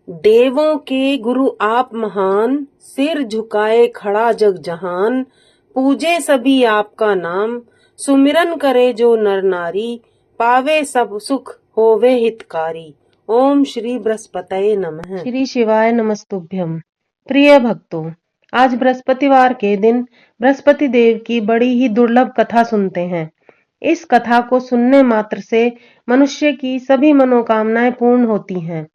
देवों के गुरु आप महान, सिर झुकाए खड़ा जग जहान। पूजे सभी आपका नाम, सुमिरन करे जो नर नारी। पावे सब सुख होवे हितकारी। ओम श्री बृहस्पतये नमः। श्री शिवाय नमस्तुभ्यम। प्रिय भक्तों, आज बृहस्पतिवार के दिन बृहस्पति देव की बड़ी ही दुर्लभ कथा सुनते हैं। इस कथा को सुनने मात्र से मनुष्य की सभी मनोकामनाएं पूर्ण होती हैं।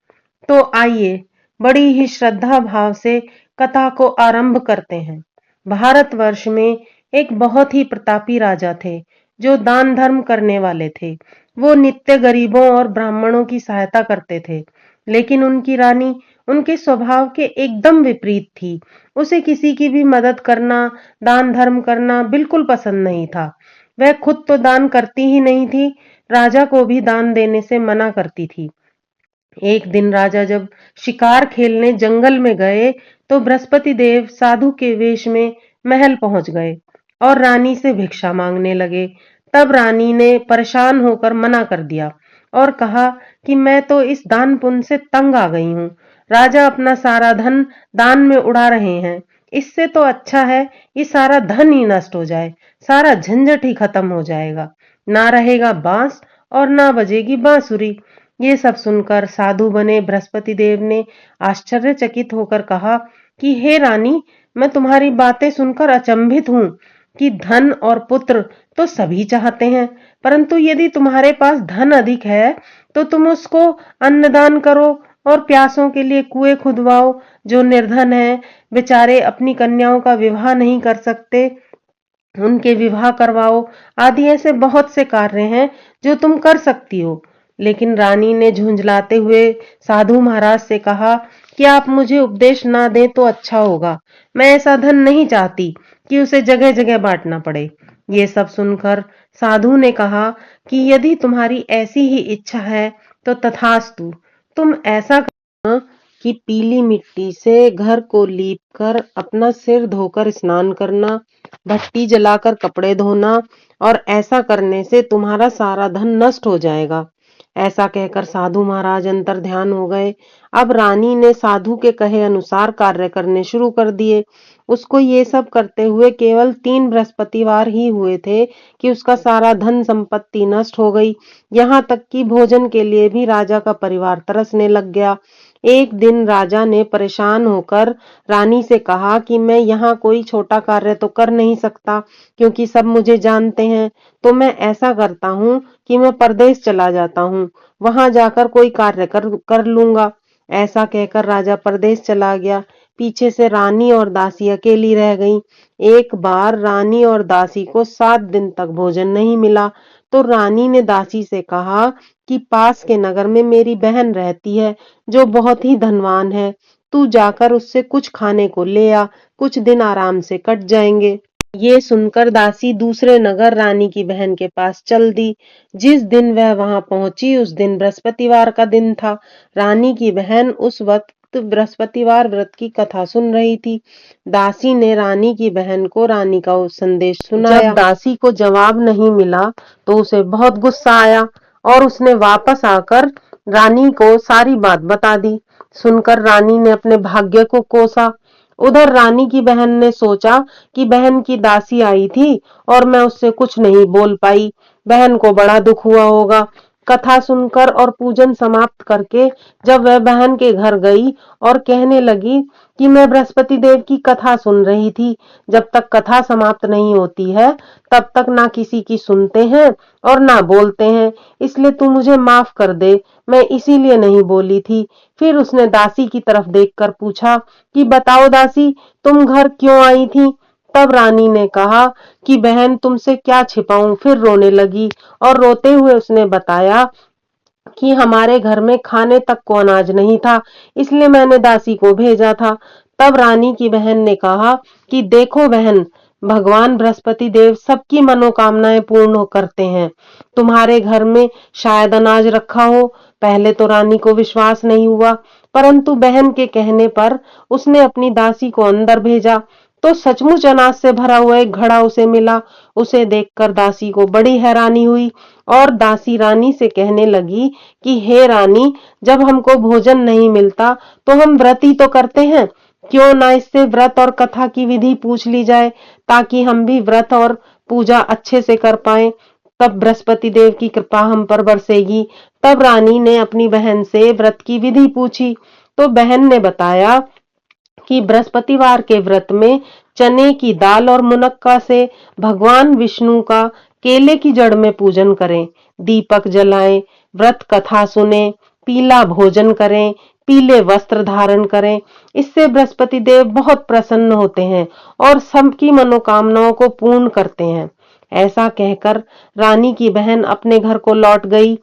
तो आइए बड़ी ही श्रद्धा भाव से कथा को आरंभ करते हैं। भारतवर्ष में एक बहुत ही प्रतापी राजा थे जो दान धर्म करने वाले थे। वो नित्य गरीबों और ब्राह्मणों की सहायता करते थे, लेकिन उनकी रानी उनके स्वभाव के एकदम विपरीत थी। उसे किसी की भी मदद करना, दान धर्म करना बिल्कुल पसंद नहीं था। वह खुद तो दान करती ही नहीं थी, राजा को भी दान देने से मना करती थी। एक दिन राजा जब शिकार खेलने जंगल में गए तो बृहस्पति देव साधु के वेश में महल पहुंच गए और रानी से भिक्षा मांगने लगे। तब रानी ने परेशान होकर मना कर दिया और कहा कि मैं तो इस दान पुण्य से तंग आ गई हूँ। राजा अपना सारा धन दान में उड़ा रहे हैं। इससे तो अच्छा है ये सारा धन ही नष्ट हो जाए, सारा झंझट ही खत्म हो जाएगा। ना रहेगा बांस और ना बजेगी बांसुरी। ये सब सुनकर साधु बने बृहस्पति देव ने आश्चर्यचकित होकर कहा कि हे रानी, मैं तुम्हारी बातें सुनकर अचंभित हूँ कि धन और पुत्र तो सभी चाहते हैं, परंतु यदि तुम्हारे पास धन अधिक है तो तुम उसको अन्नदान करो और प्यासों के लिए कुएं खुदवाओ। जो निर्धन है, बेचारे अपनी कन्याओं का विवाह नहीं कर सकते, उनके विवाह करवाओ। आदि ऐसे बहुत से कार्य हैं जो तुम कर सकती हो। लेकिन रानी ने झुंझलाते हुए साधु महाराज से कहा कि आप मुझे उपदेश ना दें तो अच्छा होगा। मैं ऐसा धन नहीं चाहती कि उसे जगह जगह बांटना पड़े। ये सब सुनकर साधु ने कहा कि यदि तुम्हारी ऐसी ही इच्छा है तो तथास्तु। तुम ऐसा करना कि पीली मिट्टी से घर को लीप कर अपना सिर धोकर स्नान करना, भट्टी जलाकर कपड़े धोना, और ऐसा करने से तुम्हारा सारा धन नष्ट हो जाएगा। ऐसा कहकर साधु महाराज अंतर ध्यान हो गए। अब रानी ने साधु के कहे अनुसार कार्य करने शुरू कर दिए। उसको ये सब करते हुए केवल 3 बृहस्पतिवार ही हुए थे कि उसका सारा धन संपत्ति नष्ट हो गई। यहाँ तक कि भोजन के लिए भी राजा का परिवार तरसने लग गया। एक दिन राजा ने परेशान होकर रानी से कहा कि मैं यहाँ कोई छोटा कार्य तो कर नहीं सकता, क्योंकि सब मुझे जानते हैं। तो मैं ऐसा करता हूँ कि मैं परदेश चला जाता हूँ, वहां जाकर कोई कार्य कर लूंगा। ऐसा कहकर राजा परदेश चला गया। पीछे से रानी और दासी अकेली रह गईं। एक बार रानी और दासी को 7 दिन तक भोजन नहीं मिला, तो रानी ने दासी से कहा कि पास के नगर में मेरी बहन रहती है जो बहुत ही धनवान है। तू जाकर उससे कुछ खाने को ले आ, कुछ दिन आराम से कट जाएंगे। ये सुनकर दासी दूसरे नगर रानी की बहन के पास चल दी। जिस दिन वह वहां पहुंची उस दिन बृहस्पतिवार का दिन था। रानी की बहन उस वक्त बृहस्पतिवार व्रत की कथा सुन रही थी। दासी ने रानी की बहन को रानी का संदेश सुनाया। जब दासी को जवाब नहीं मिला तो उसे बहुत गुस्सा आया और उसने वापस आकर रानी को सारी बात बता दी। सुनकर रानी ने अपने भाग्य को कोसा। उधर रानी की बहन ने सोचा कि बहन की दासी आई थी और मैं उससे कुछ नहीं बोल पाई, बहन को बड़ा दुख हुआ होगा। कथा सुनकर और पूजन समाप्त करके जब वह बहन के घर गई और कहने लगी कि मैं बृहस्पति देव की कथा सुन रही थी, जब तक कथा समाप्त नहीं होती है तब तक ना किसी की सुनते हैं और ना बोलते हैं, इसलिए तू मुझे माफ कर दे, मैं इसीलिए नहीं बोली थी। फिर उसने दासी की तरफ देखकर पूछा कि बताओ दासी, तुम घर क्यों आई थी? तब रानी ने कहा कि बहन तुमसे क्या छिपाऊं। फिर रोने लगी और रोते हुए उसने बताया कि हमारे घर में खाने तक को अनाज नहीं था, इसलिए मैंने दासी को भेजा था। तब रानी की बहन ने कहा कि देखो बहन, भगवान बृहस्पति देव सबकी मनोकामनाएं पूर्ण करते हैं। तुम्हारे घर में शायद अनाज रखा हो। पहले तो रानी को विश्वास नहीं हुआ, परंतु बहन के कहने पर उसने अपनी दासी को अंदर भेजा तो सचमुच अनाज से भरा हुआ एक घड़ा उसे मिला। उसे देखकर दासी को बड़ी हैरानी हुई और दासी रानी से कहने लगी कि हे रानी, जब हमको भोजन नहीं मिलता तो हम व्रत ही तो करते हैं, क्यों ना इससे व्रत और कथा की विधि पूछ ली जाए, ताकि हम भी व्रत और पूजा अच्छे से कर पाए, तब बृहस्पति देव की कृपा हम पर बरसेगी। तब रानी ने अपनी बहन से व्रत की विधि पूछी, तो बहन ने बताया कि बृहस्पतिवार के व्रत में चने की दाल और मुनक्का से भगवान विष्णु का केले की जड़ में पूजन करें, दीपक जलाएं, व्रत कथा सुने, पीला भोजन करें, पीले वस्त्र धारण करें। इससे बृहस्पति देव बहुत प्रसन्न होते हैं और सबकी मनोकामनाओं को पूर्ण करते हैं। ऐसा कहकर रानी की बहन अपने घर को लौट गई।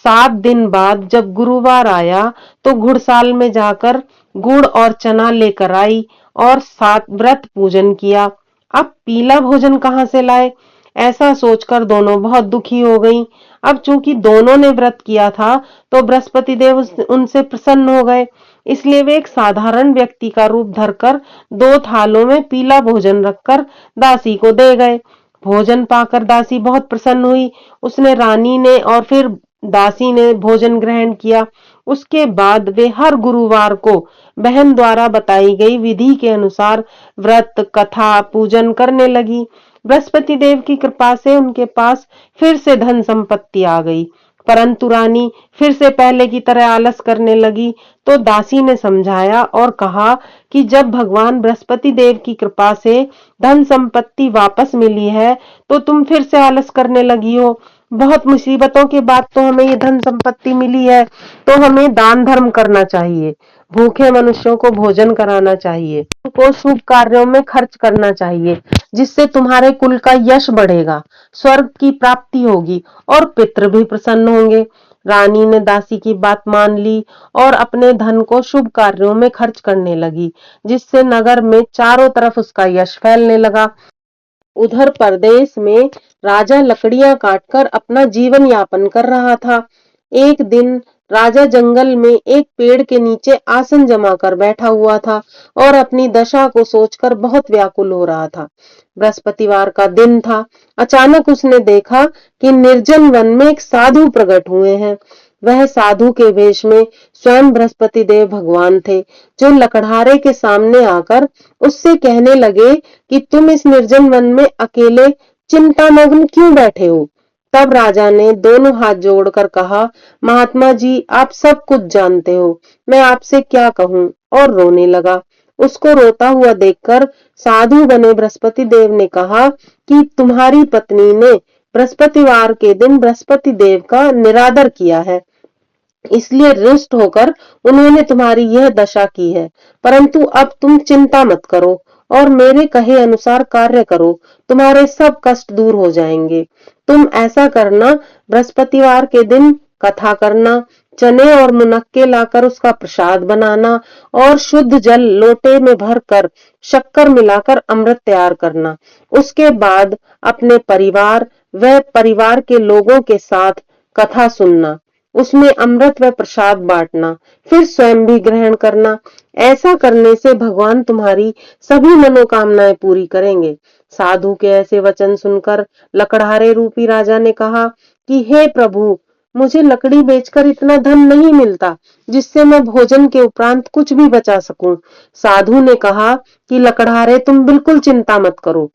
7 दिन बाद जब गुरुवार आया तो घुड़साल में जाकर गुड़ और चना लेकर आई और सात व्रत पूजन किया। अब पीला भोजन कहाँ से लाए? ऐसा सोचकर दोनों बहुत दुखी हो गईं। अब चूंकि दोनों ने व्रत किया था तो बृहस्पति देव उनसे प्रसन्न हो गए, इसलिए वे एक साधारण व्यक्ति का रूप धरकर 2 थालों में पीला भोजन रखकर दासी को दे गए। भोजन पाकर दासी बहुत प्रसन्न हुई। उसने रानी ने और फिर दासी ने भोजन ग्रहण किया। उसके बाद वे हर गुरुवार को बहन द्वारा बताई गई विधि के अनुसार व्रत कथा पूजन करने लगी। बृहस्पति देव की कृपा से उनके पास फिर से धन संपत्ति आ गई, परंतु रानी फिर से पहले की तरह आलस करने लगी। तो दासी ने समझाया और कहा कि जब भगवान बृहस्पति देव की कृपा से धन संपत्ति वापस मिली है तो तुम फिर से आलस करने लगी हो। बहुत मुसीबतों के बाद तो हमें ये धन संपत्ति मिली है, तो हमें दान धर्म करना चाहिए, भूखे मनुष्यों को भोजन कराना चाहिए, को शुभ कार्यों में खर्च करना चाहिए, जिससे तुम्हारे कुल का यश बढ़ेगा, स्वर्ग की प्राप्ति होगी और पितृ भी प्रसन्न होंगे। रानी ने दासी की बात मान ली और अपने धन को शुभ कार्यों में खर्च करने लगी, जिससे नगर में चारों तरफ उसका यश फैलने लगा। उधर परदेश में राजा लकड़ियां काटकर अपना जीवन यापन कर रहा था। एक दिन राजा जंगल में एक पेड़ के नीचे आसन जमाकर बैठा हुआ था और अपनी दशा को सोचकर बहुत व्याकुल हो रहा था। बृहस्पतिवार का दिन था। अचानक उसने देखा कि निर्जन वन में एक साधु प्रकट हुए हैं। वह साधु के वेश में स्वयं बृहस्पति देव भगवान थे, जो लकड़हारे के सामने आकर उससे कहने लगे कि तुम इस निर्जन वन में अकेले चिंतामग्न क्यों बैठे हो? तब राजा ने दोनों हाथ जोड़कर कहा, महात्मा जी, आप सब कुछ जानते हो, मैं आपसे क्या कहूँ, और रोने लगा। उसको रोता हुआ देखकर साधु बने बृहस्पति देव ने कहा कि तुम्हारी पत्नी ने बृहस्पतिवार के दिन बृहस्पति देव का निरादर किया है, इसलिए रुष्ट होकर उन्होंने तुम्हारी यह दशा की है। परंतु अब तुम चिंता मत करो और मेरे कहे अनुसार कार्य करो, तुम्हारे सब कष्ट दूर हो जाएंगे। तुम ऐसा करना, बृहस्पतिवार के दिन कथा करना, चने और मुनक्के लाकर उसका प्रसाद बनाना और शुद्ध जल लोटे में भरकर शक्कर मिलाकर अमृत तैयार करना। उसके बाद अपने परिवार व परिवार के लोगों के साथ कथा सुनना, उसमें अमृत व प्रसाद बांटना, फिर स्वयं भी ग्रहण करना। ऐसा करने से भगवान तुम्हारी सभी मनोकामनाएं पूरी करेंगे। साधु के ऐसे वचन सुनकर लकड़हारे रूपी राजा ने कहा कि हे प्रभु, मुझे लकड़ी बेचकर इतना धन नहीं मिलता जिससे मैं भोजन के उपरांत कुछ भी बचा सकूं। साधु ने कहा कि लकड़हारे, तुम बिल्कुल चिंता मत करो,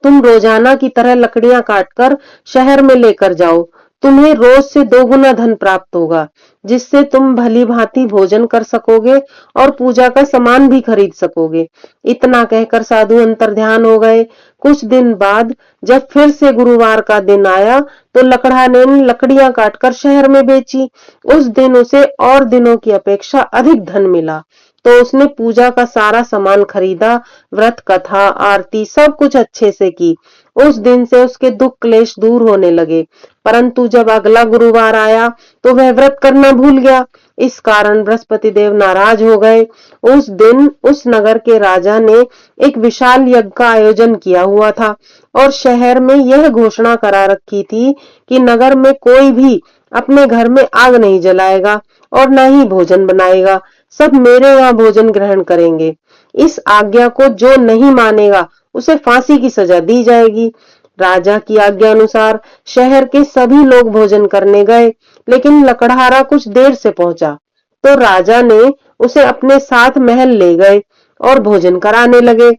तुम रोजाना की तरह लकड़ियां काटकर शहर में लेकर जाओ, तुम्हें रोज से 2 गुना धन प्राप्त होगा, जिससे तुम भली भांति भोजन कर सकोगे और पूजा का सामान भी खरीद सकोगे। इतना कहकर साधु अंतर्ध्यान हो गए। कुछ दिन बाद जब फिर से गुरुवार का दिन आया तो लकड़हारे ने लकड़ियां काटकर शहर में बेची। उस दिन उसे और दिनों की अपेक्षा अधिक धन मिला, तो उसने पूजा का सारा सामान खरीदा, व्रत कथा आरती सब कुछ अच्छे से की। उस दिन से उसके दुख क्लेश दूर होने लगे। परंतु जब अगला गुरुवार आया तो वह व्रत करना भूल गया। इस कारण बृहस्पति देव नाराज हो गए। उस दिन उस नगर के राजा ने एक विशाल यज्ञ का आयोजन किया हुआ था और शहर में यह घोषणा करा रखी थी कि नगर में कोई भी अपने घर में आग नहीं जलाएगा और न ही भोजन बनाएगा, सब मेरे यहाँ भोजन ग्रहण करेंगे। इस आज्ञा को जो नहीं मानेगा उसे फांसी की सजा दी जाएगी। राजा की आज्ञा अनुसार शहर के सभी लोग भोजन करने गए, लेकिन लकड़हारा कुछ देर से पहुंचा। तो राजा ने उसे अपने साथ महल ले गए और भोजन कराने लगे।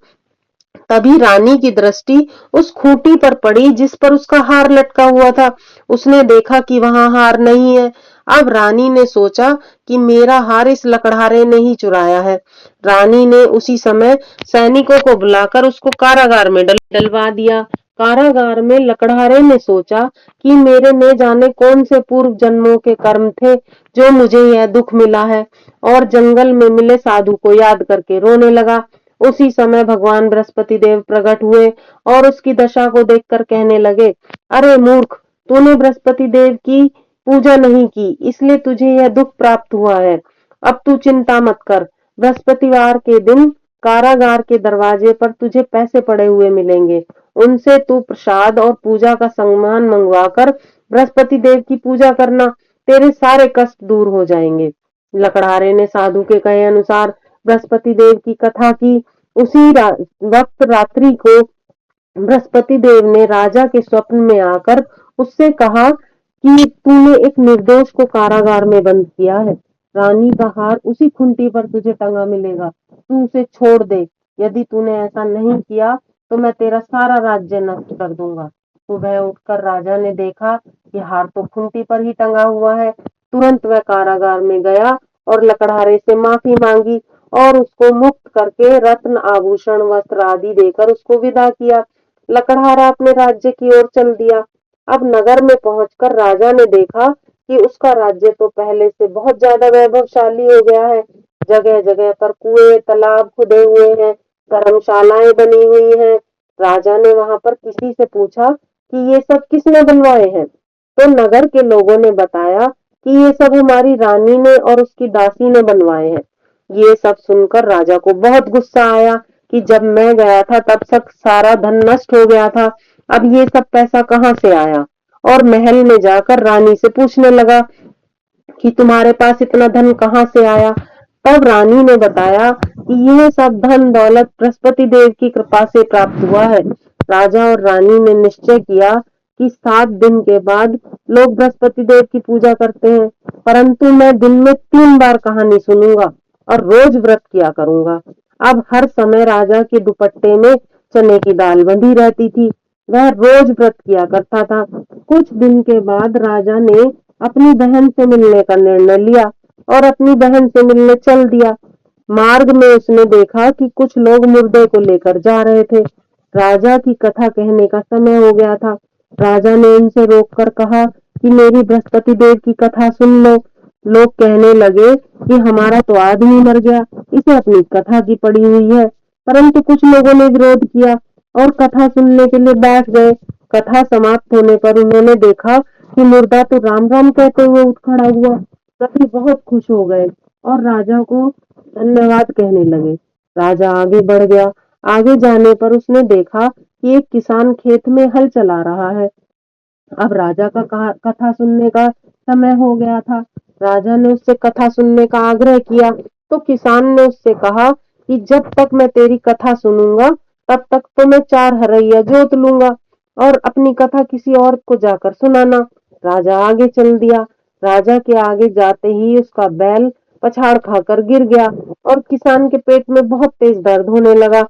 तभी रानी की दृष्टि उस खूंटी पर पड़ी जिस पर उसका हार लटका हुआ था। उसने देखा कि वहां हार नहीं है। अब रानी ने सोचा कि मेरा हार इस लकड़हारे ने ही चुराया है। रानी ने उसी समय सैनिकों को बुलाकर उसको कारागार में डलवा दिया। कारागार में लकड़हारे ने सोचा कि मेरे न जाने कौन से पूर्व जन्मों के कर्म थे जो मुझे यह दुख मिला है, और जंगल में मिले साधु को याद करके रोने लगा। उसी समय भगवान बृहस्पति देव प्रकट हुए और उसकी दशा को देखकर कहने लगे, अरे मूर्ख, तूने बृहस्पति देव की पूजा नहीं की, इसलिए तुझे यह दुख प्राप्त हुआ है। अब तू चिंता मत कर, बृहस्पतिवार के दिन कारागार के दरवाजे पर तुझे पैसे पड़े हुए मिलेंगे। उनसे तू प्रसाद और पूजा का सामान मंगवाकर बृहस्पति देव की पूजा करना, तेरे सारे कष्ट दूर हो जाएंगे। लकड़हारे ने साधु के कहे अनुसार बृहस्पति देव की कथा की। उसी वक्त रात्रि को बृहस्पति देव ने राजा के स्वप्न में आकर उससे कहा कि तूने एक निर्दोष को कारागार में बंद किया है। रानी का हार उसी खुंटी पर तुझे टंगा मिलेगा, तू उसे छोड़ दे। यदि तूने ऐसा नहीं किया तो मैं तेरा सारा राज्य नष्ट कर दूंगा। सुबह उठकर राजा ने देखा कि हार तो खुंटी पर ही टंगा हुआ है। तुरंत वह कारागार में गया और लकड़हारे से माफी मांगी और उसको मुक्त करके रत्न आभूषण वस्त्र आदि देकर उसको विदा किया। लकड़हारा अपने राज्य की ओर चल दिया। अब नगर में पहुंचकर राजा ने देखा कि उसका राज्य तो पहले से बहुत ज्यादा वैभवशाली हो गया है। जगह जगह पर कुएं तालाब खुदे हुए हैं, धर्मशालाएं बनी हुई हैं। राजा ने वहां पर किसी से पूछा कि ये सब किसने बनवाए हैं, तो नगर के लोगों ने बताया कि ये सब हमारी रानी ने और उसकी दासी ने बनवाए हैं। ये सब सुनकर राजा को बहुत गुस्सा आया कि जब मैं गया था तब तक सारा धन नष्ट हो गया था, अब ये सब पैसा कहाँ से आया। और महल में जाकर रानी से पूछने लगा कि तुम्हारे पास इतना धन कहाँ से आया। तब रानी ने बताया कि यह सब धन दौलत बृहस्पति देव की कृपा से प्राप्त हुआ है। राजा और रानी ने निश्चय किया कि 7 दिन के बाद लोग बृहस्पति देव की पूजा करते हैं, परंतु मैं दिन में 3 बार कहानी सुनूंगा और रोज व्रत किया करूंगा। अब हर समय राजा के दुपट्टे में चने की दाल बंधी रहती थी। वह रोज व्रत किया करता था। कुछ दिन के बाद राजा ने अपनी बहन से मिलने का निर्णय लिया और अपनी बहन से मिलने चल दिया। मार्ग में उसने देखा कि कुछ लोग मुर्दे को लेकर जा रहे थे। राजा की कथा कहने का समय हो गया था। राजा ने उनसे रोककर कहा कि मेरी बृहस्पति देव की कथा सुन लो। लोग कहने लगे कि हमारा तो आदमी मर गया, इसे अपनी कथा की पड़ी हुई है। परंतु कुछ लोगों ने विरोध किया और कथा सुनने के लिए बैठ गए। कथा समाप्त होने पर उन्होंने देखा कि मुर्दा तो राम राम कहते हुए उठ खड़ा हुआ। सभी बहुत खुश हो गए और राजा को धन्यवाद कहने लगे। राजा आगे बढ़ गया। आगे जाने पर उसने देखा कि एक किसान खेत में हल चला रहा है। अब राजा का कथा सुनने का समय हो गया था। राजा ने उससे कथा सुनने का आग्रह किया तो किसान ने उससे कहा कि जब तक मैं तेरी कथा सुनूंगा तब तक तो मैं 4 हरैया जोत लूंगा और अपनी कथा किसी और को जाकर सुनाना। राजा आगे चल दिया। राजा के आगे जाते ही उसका बैल पछाड़ खाकर गिर गया और किसान के पेट में बहुत तेज दर्द होने लगा।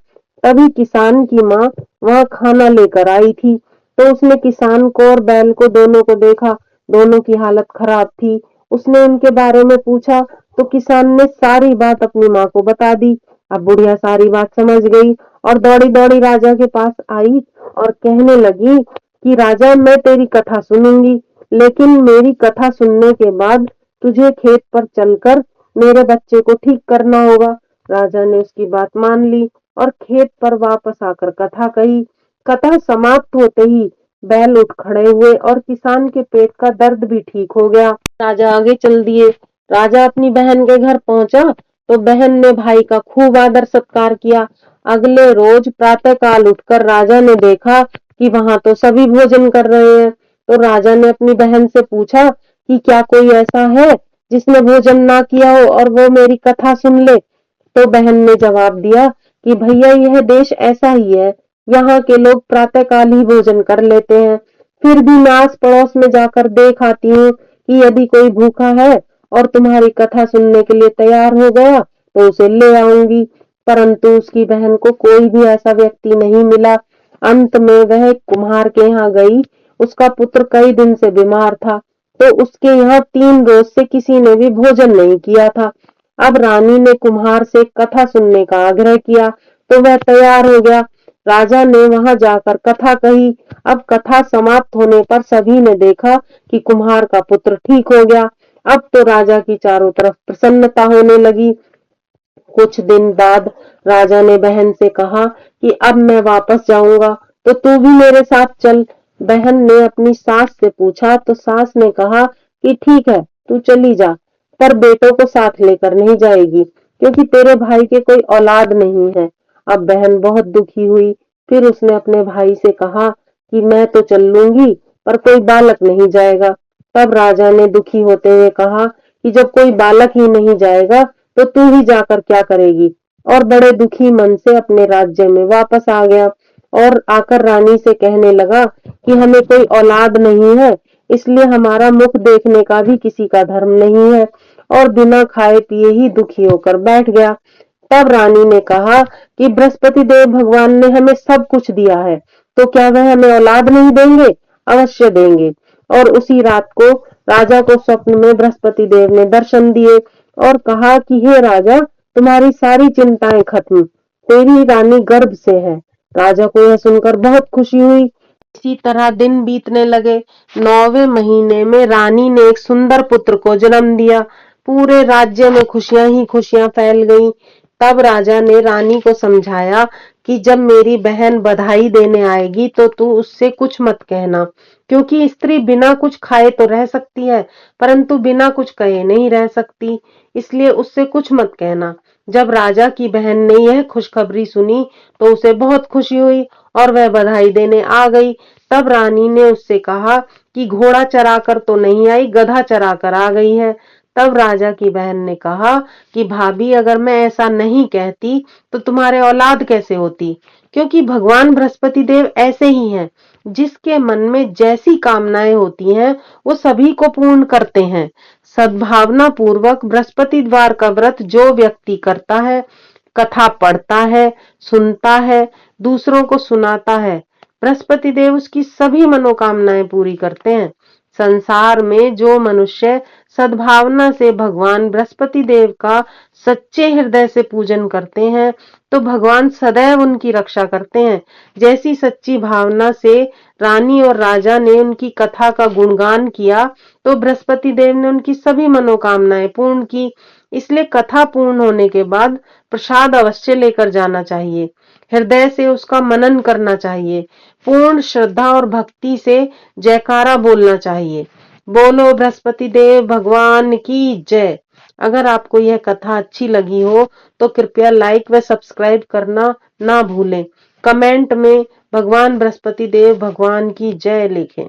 तभी किसान की माँ वहां खाना लेकर आई थी, तो उसने किसान को और बैल को दोनों को देखा। दोनों की हालत खराब थी। उसने उनके बारे में पूछा तो किसान ने सारी बात अपनी माँ को बता दी। अब बुढ़िया सारी बात समझ गई और दौड़ी दौड़ी राजा के पास आई और कहने लगी कि राजा, मैं तेरी कथा सुनूंगी, लेकिन मेरी कथा सुनने के बाद तुझे खेत पर चलकर मेरे बच्चे को ठीक करना होगा। राजा ने उसकी बात मान ली और खेत पर वापस आकर कथा कही। कथा समाप्त होते ही बैल उठ खड़े हुए और किसान के पेट का दर्द भी ठीक हो गया। राजा आगे चल दिए। राजा अपनी बहन के घर पहुंचा तो बहन ने भाई का खूब आदर सत्कार किया। अगले रोज प्रातःकाल उठकर राजा ने देखा कि वहां तो सभी भोजन कर रहे हैं। तो राजा ने अपनी बहन से पूछा कि क्या कोई ऐसा है जिसने भोजन ना किया हो और वो मेरी कथा सुन ले। तो बहन ने जवाब दिया कि भैया, यह देश ऐसा ही है, यहाँ के लोग प्रातःकाल ही भोजन कर लेते हैं। फिर भी मैं आस पड़ोस में जाकर देख आती हूँ कि यदि कोई भूखा है और तुम्हारी कथा सुनने के लिए तैयार हो गया तो उसे ले आऊंगी। परंतु उसकी बहन को कोई भी ऐसा व्यक्ति नहीं मिला। अंत में वह कुम्हार के यहाँ गई। उसका पुत्र कई दिन से बीमार था, तो उसके यहाँ 3 रोज से किसी ने भी भोजन नहीं किया था। अब रानी ने कुम्हार से कथा सुनने का आग्रह किया, तो वह तैयार हो गया। राजा ने वहां जाकर कथा कही। अब कथा समाप्त होने पर सभी ने देखा कि कुम्हार का पुत्र ठीक हो गया। अब तो राजा की चारों तरफ प्रसन्नता होने लगी। कुछ दिन बाद राजा ने बहन से कहा कि अब मैं वापस जाऊंगा, तो तू भी मेरे साथ चल। बहन ने अपनी सास से पूछा, तो सास ने कहा कि ठीक है, तू चली जा, पर बेटों को साथ लेकर नहीं जाएगी, क्योंकि तेरे भाई के कोई औलाद नहीं है। अब बहन बहुत दुखी हुई। फिर उसने अपने भाई से कहा कि मैं तो चल लूंगी, पर कोई बालक नहीं जाएगा। तब राजा ने दुखी होते हुए कहा कि जब कोई बालक ही नहीं जाएगा तो तू ही जाकर क्या करेगी। और बड़े दुखी मन से अपने राज्य में वापस आ गया और आकर रानी से कहने लगा कि हमें कोई औलाद नहीं है, इसलिए हमारा मुख देखने का भी किसी का धर्म नहीं है, और बिना खाए पिए ही दुखी होकर बैठ गया। तब रानी ने कहा कि बृहस्पति देव भगवान ने हमें सब कुछ दिया है, तो क्या वह हमें औलाद नहीं देंगे? अवश्य देंगे। और उसी रात को राजा को स्वप्न में बृहस्पति देव ने दर्शन दिए और कहा कि हे राजा, तुम्हारी सारी चिंताएं खत्म, तेरी रानी गर्भ से है। राजा को यह सुनकर बहुत खुशी हुई। इसी तरह दिन बीतने लगे। 9वें महीने में रानी ने एक सुंदर पुत्र को जन्म दिया। पूरे राज्य में खुशियां ही खुशियां फैल गईं। तब राजा ने रानी को समझाया कि जब मेरी बहन बधाई देने आएगी तो तू उससे कुछ मत कहना, क्योंकि स्त्री बिना कुछ खाए तो रह सकती है, परंतु बिना कुछ कहे नहीं रह सकती, इसलिए उससे कुछ मत कहना। जब राजा की बहन ने यह खुशखबरी सुनी तो उसे बहुत खुशी हुई और वह बधाई देने आ गई। तब रानी ने उससे कहा कि घोड़ा चराकर तो नहीं आई, गधा चराकर आ गई है। तब राजा की बहन ने कहा कि भाभी, अगर मैं ऐसा नहीं कहती तो तुम्हारे औलाद कैसे होती, क्योंकि भगवान बृहस्पति देव ऐसे ही हैं, जिसके मन में जैसी कामनाएं होती हैं वो सभी को पूर्ण करते हैं। सद्भावना पूर्वक बृहस्पति द्वार का व्रत जो व्यक्ति करता है, कथा पढ़ता है, सुनता है, दूसरों को सुनाता है, बृहस्पति देव उसकी सभी मनोकामनाएं पूरी करते हैं। संसार में जो मनुष्य सद्भावना से भगवान बृहस्पति देव का सच्चे हृदय से पूजन करते हैं, तो भगवान सदैव उनकी रक्षा करते हैं। जैसी सच्ची भावना से रानी और राजा ने उनकी कथा का गुणगान किया, तो बृहस्पति देव ने उनकी सभी मनोकामनाएं पूर्ण की। इसलिए कथा पूर्ण होने के बाद प्रसाद अवश्य लेकर जाना चाहिए। हृदय से उसका मनन करना चाहिए। पूर्ण श्रद्धा और भक्ति से जयकारा बोलना चाहिए। बोलो बृहस्पति देव भगवान की जय। अगर आपको यह कथा अच्छी लगी हो तो कृपया लाइक व सब्सक्राइब करना ना भूलें। कमेंट में भगवान बृहस्पति देव भगवान की जय लिखें।